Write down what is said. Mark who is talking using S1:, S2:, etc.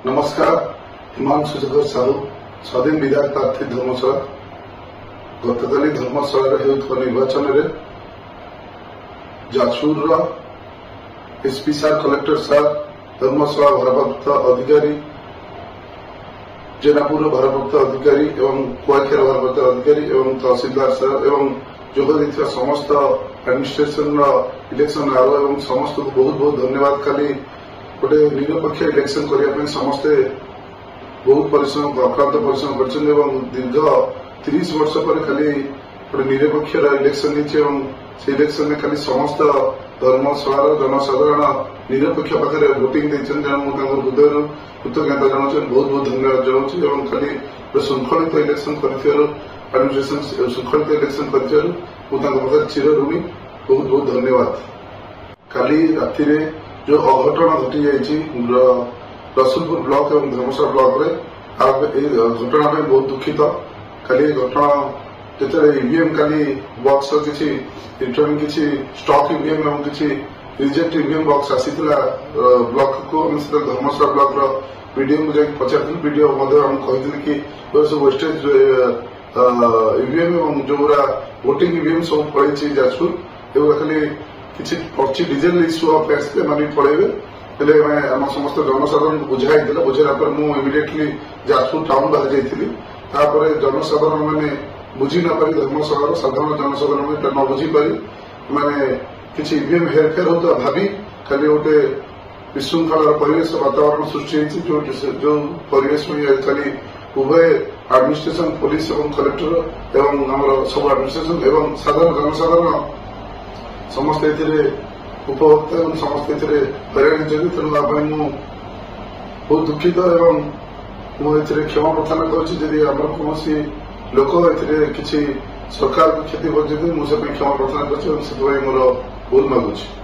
S1: नमस्कार। हिमांशु शेखर साहू स्वाधीन विधायक प्रार्थी धर्मशाला गतकाली धर्मशाला निर्वाचन में जाजपुर एसपी सार कलेक्टर सार धर्मशाला भारप्राप्त अधिकारी जेनापुर भारप्राप्त अधिकारी एवं कुआखेर भारप्राप्त अधिकारी एवं तहसीलदार सार एवं जोग समस्त एडमिनिस्ट्रेशन इलेक्शन आरो एवं समस्त को बहुत बहुत धन्यवाद। खाली गोटे निरपेक्ष इलेक्शन करने समस्ते बहुत परिश्रम अक्लांत परिश्रम कर दीर्घ 30 वर्ष पर खाली गोटे निरपेक्ष इलेक्शन से इलेक्शन में खाली समस्त धर्मशाला जनसाधारण निरपेक्ष पाखे भोटिंग हृदय कृतज्ञता जनाऊँ बहुत बहुत धन्यवाद जनाऊँ। खाली श्रृंखलित इलेक्शन एडमिनिस्ट्रेशन श्रृंखलित इलेक्शन कर चिर ऋणी बहुत बहुत धन्यवाद। काली राति जो अघटन घटी जाइए रसुलपुर ब्लॉक एवं धर्मशाला ब्लॉक रे घटना में बहुत दुखित। खाली घटना जो ईवीएम काली बॉक्स किसी रिटर्न किसी स्टॉक ईवीएम एवं किसी रिजेक्ट ईवीएम बॉक्स आसी ब्लॉक को धर्मशाला ब्लॉक वीडियो को जाकर पचार वीडियो कही कि सब वेस्टेज ईवीएम एवं जो वोटिंग ईवीएम सब पड़े जाजपुर एवं खाली किसी पर्ची डिजेल इश्यू आसते मानी पड़ेबे आम समस्त जनसाधारण बुझाई बुझाला पर मुझे इमिडिएटली जाजपुर टाउन बाहर जाइली। जनसाधारण मैंने बुझी न पारी धर्मशाला साधारण जनसाधारण न बुझी पारी माने किसी ईवीएम हेरफेर होता भावी खाली गोटे विशृंखलार परिवेश वातावरण सृष्टि जो परिवेश में खाली उभय एडमिनिस्ट्रेशन पुलिस एवं कलेक्टर एवं आम सब एडमिनिस्ट्रेशन एवं साधारण जनसाधारण समस्त उपभोक्ता एवं समस्त हईराण होती तेणु मु बहुत दुखित एवं मुझे क्षमा प्रार्थना कर कौन लोक किसी सरकार को क्षति पहुंचे मुझे क्षमा प्रार्थना कर मोर भूल मागुची।